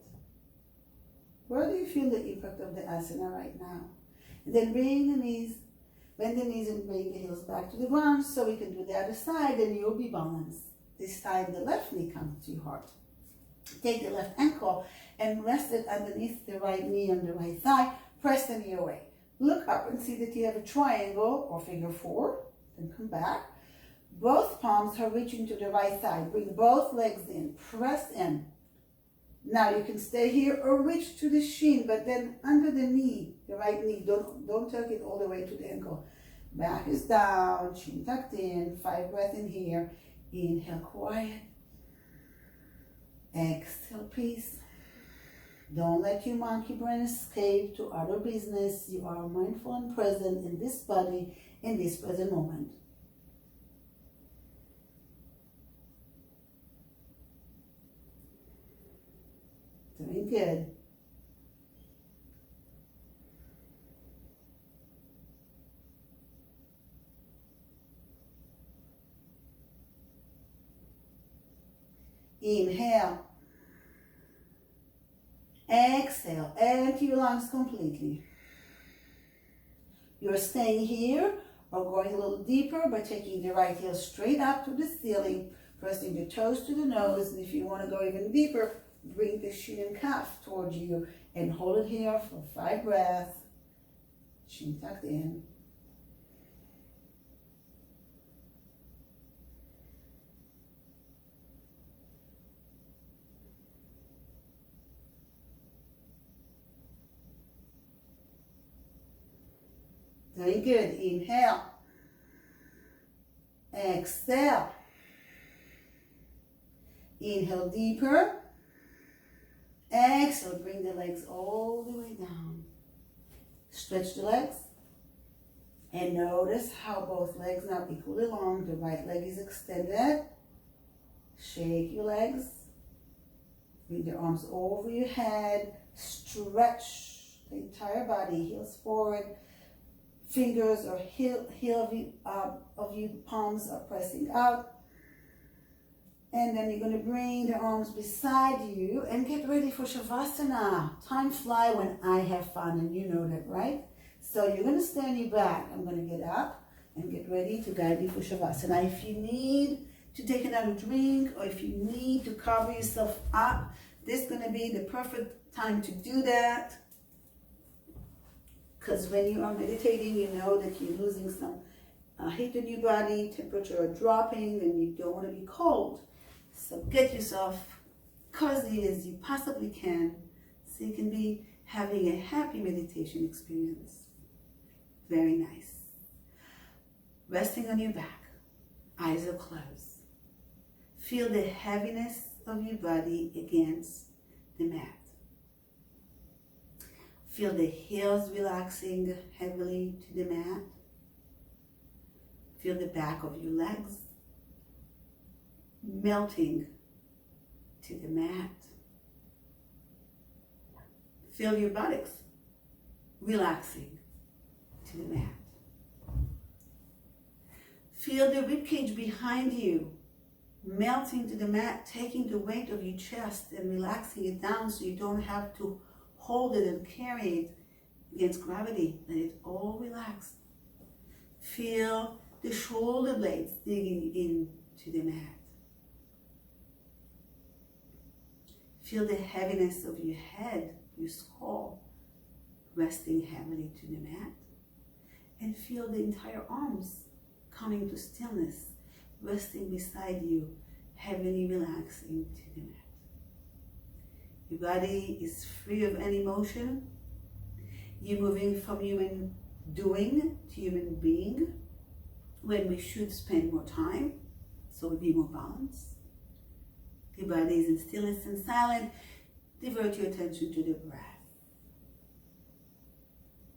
S1: Where do you feel the impact of the asana right now? And then bring the knees, bend the knees and bring the heels back to the ground so we can do the other side and you'll be balanced. This time the left knee comes to your heart. Take the left ankle and rest it underneath the right knee on the right thigh. Press the knee away. Look up and see that you have a triangle or figure 4. Then come back. Both palms are reaching to the right thigh. Bring both legs in. Press in. Now you can stay here or reach to the shin, but then under the knee, the right knee. Don't tuck it all the way to the ankle. Back is down, chin tucked in. 5 breaths in here. Inhale, quiet. Exhale, peace. Don't let your monkey brain escape to other business. You are mindful and present in this body, in this present moment. Doing good. Inhale. Exhale. Empty your lungs completely. You're staying here or going a little deeper by taking the right heel straight up to the ceiling, pressing the toes to the nose, and if you want to go even deeper, bring the shin and calf towards you and hold it here for 5 breaths. Chin tucked in. Very good. Inhale. Exhale. Inhale deeper. Exhale. Bring the legs all the way down. Stretch the legs. And notice how both legs now equally long. The right leg is extended. Shake your legs. Bring the arms over your head. Stretch the entire body. Heels forward. Fingers or heel of your palms are pressing out. And then you're going to bring the arms beside you and get ready for Shavasana. Time flies when I have fun, and you know that, right? So you're going to stay on your back. I'm going to get up and get ready to guide you for Shavasana. If you need to take another drink or if you need to cover yourself up, this is going to be the perfect time to do that. Because when you are meditating, you know that you're losing some heat in your body, temperature are dropping, and you don't want to be cold. So get yourself cozy as you possibly can so you can be having a happy meditation experience. Very nice. Resting on your back, eyes are closed. Feel the heaviness of your body against the mat. Feel the heels relaxing heavily to the mat. Feel the back of your legs melting to the mat. Feel your buttocks relaxing to the mat. Feel the ribcage behind you melting to the mat, taking the weight of your chest and relaxing it down so you don't have to hold it and carry it against gravity. Let it all relax. Feel the shoulder blades digging into the mat. Feel the heaviness of your head, your skull, resting heavily to the mat. And feel the entire arms coming to stillness, resting beside you, heavily relaxing to the mat. Your body is free of any motion. You're moving from human doing to human being when we should spend more time, so we'll be more balanced. Your body is in stillness and silent. Divert your attention to the breath.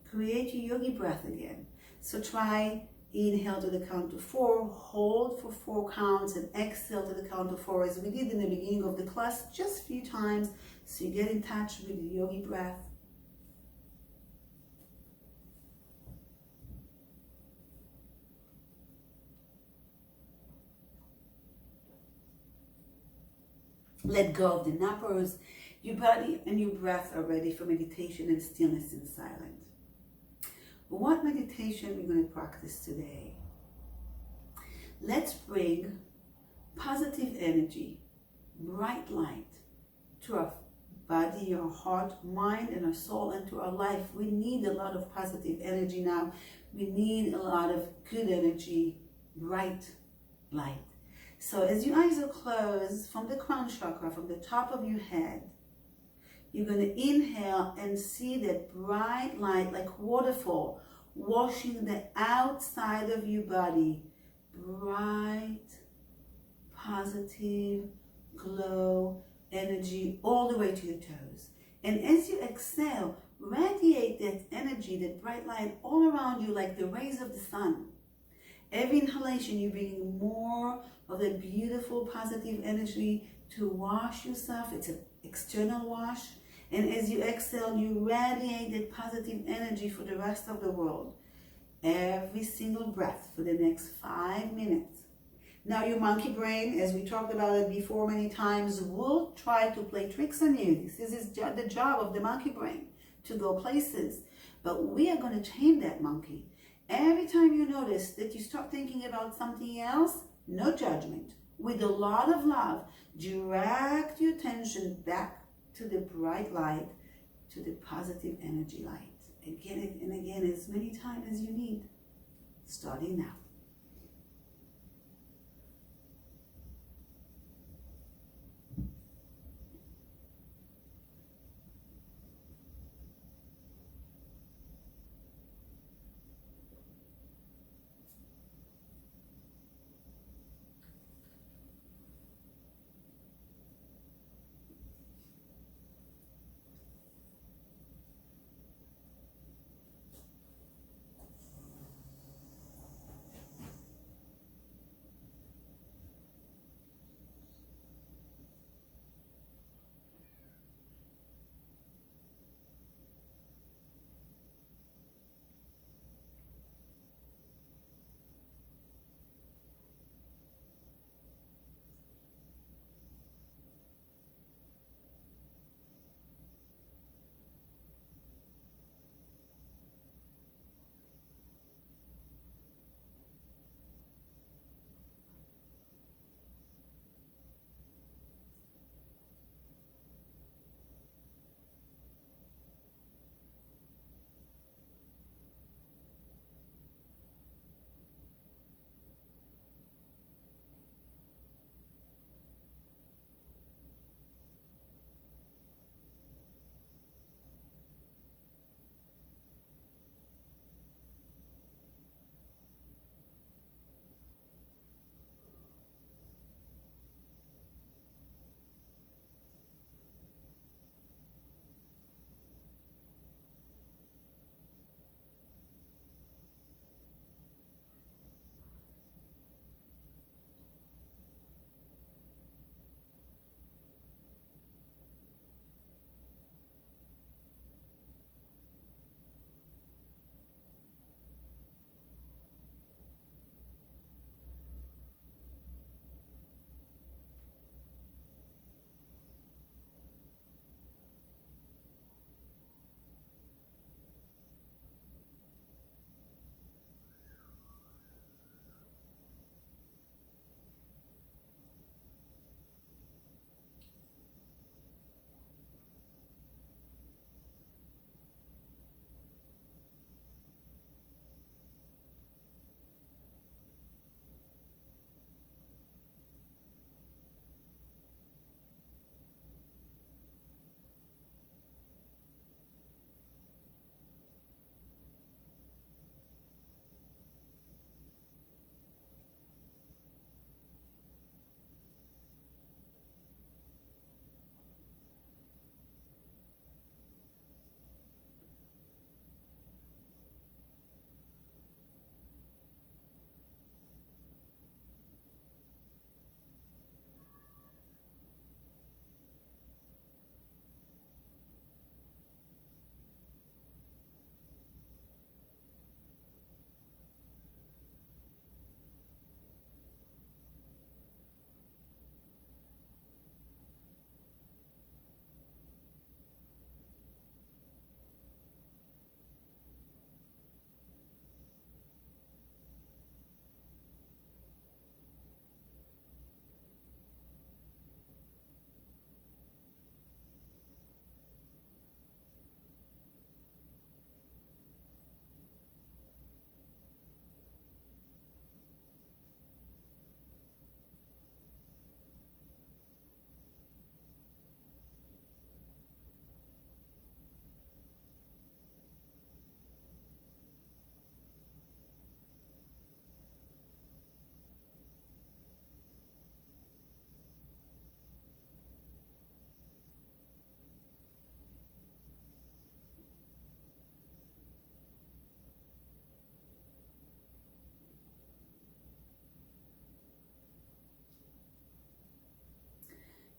S1: Create your yogi breath again. So try inhale to the count of 4, hold for 4 counts, and exhale to the count of 4 as we did in the beginning of the class, just a few times, so you get in touch with the yogi breath. Let go of the nappers. Your body and your breath are ready for meditation and stillness and silence. What meditation we're going to practice today? Let's bring positive energy, bright light to our body, our heart, mind, and our soul, and to our life. We need a lot of positive energy now. We need a lot of good energy, bright light. So as your eyes are closed, from the crown chakra, from the top of your head, you're going to inhale and see that bright light like waterfall washing the outside of your body. Bright, positive, glow, energy all the way to your toes. And as you exhale, radiate that energy, that bright light all around you like the rays of the sun. Every inhalation, you're bringing more of that beautiful positive energy to wash yourself. It's an external wash. And as you exhale, you radiate that positive energy for the rest of the world. Every single breath for the next 5 minutes. Now your monkey brain, as we talked about it before many times, will try to play tricks on you. This is the job of the monkey brain, to go places. But we are going to tame that monkey. Every time you notice that you start thinking about something else, no judgment, with a lot of love, direct your attention back to the bright light, to the positive energy light. Again and again, as many times as you need. Starting now.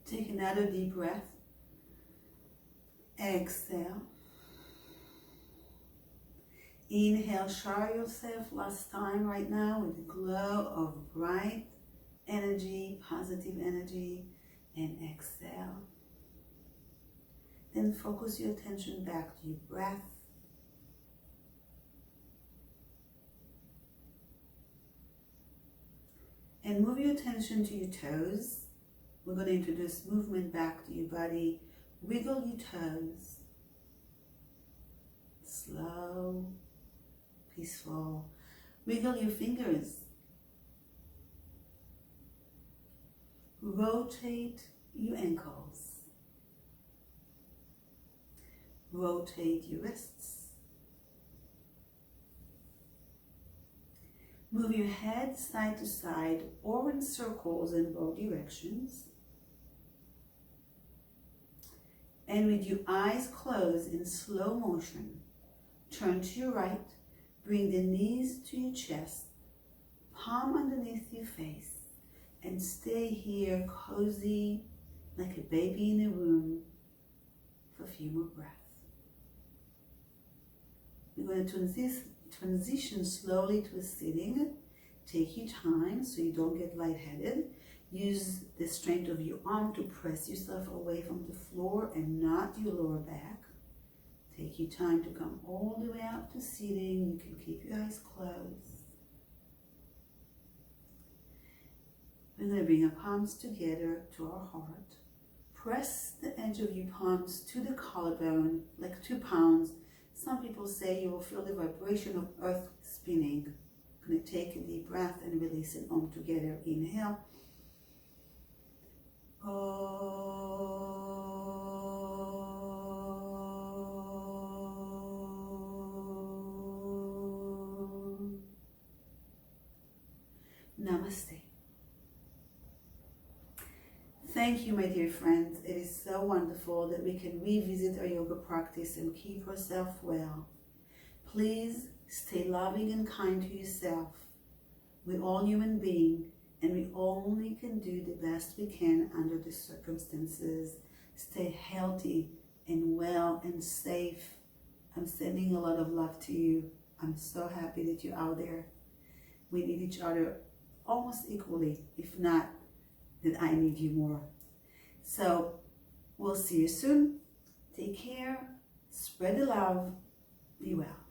S1: Take another deep breath. Exhale. Inhale, shower yourself last time right now with a glow of bright energy, positive energy, and exhale. Then focus your attention back to your breath. And move your attention to your toes. We're going to introduce movement back to your body. Wiggle your toes. Slow, peaceful. Wiggle your fingers. Rotate your ankles. Rotate your wrists. Move your head side to side or in circles in both directions. And with your eyes closed in slow motion, turn to your right, bring the knees to your chest, palm underneath your face, and stay here cozy like a baby in a room for a few more breaths. We're going to transition slowly to a sitting. Take your time so you don't get lightheaded. Use the strength of your arm to press yourself away from the floor and not your lower back. Take your time to come all the way up to sitting. You can keep your eyes closed. We're going to bring our palms together to our heart. Press the edge of your palms to the collarbone like 2 pounds. Some people say you will feel the vibration of earth spinning. I'm going to take a deep breath and release it all together. Inhale. Namaste. Thank you, my dear friends. It is so wonderful that we can revisit our yoga practice and keep ourselves well. Please stay loving and kind to yourself. We're all human beings, and we only can do the best we can under the circumstances. Stay healthy and well and safe. I'm sending a lot of love to you. I'm so happy that you're out there. We need each other almost equally, if not that I need you more. So we'll see you soon. Take care. Spread the love. Be well.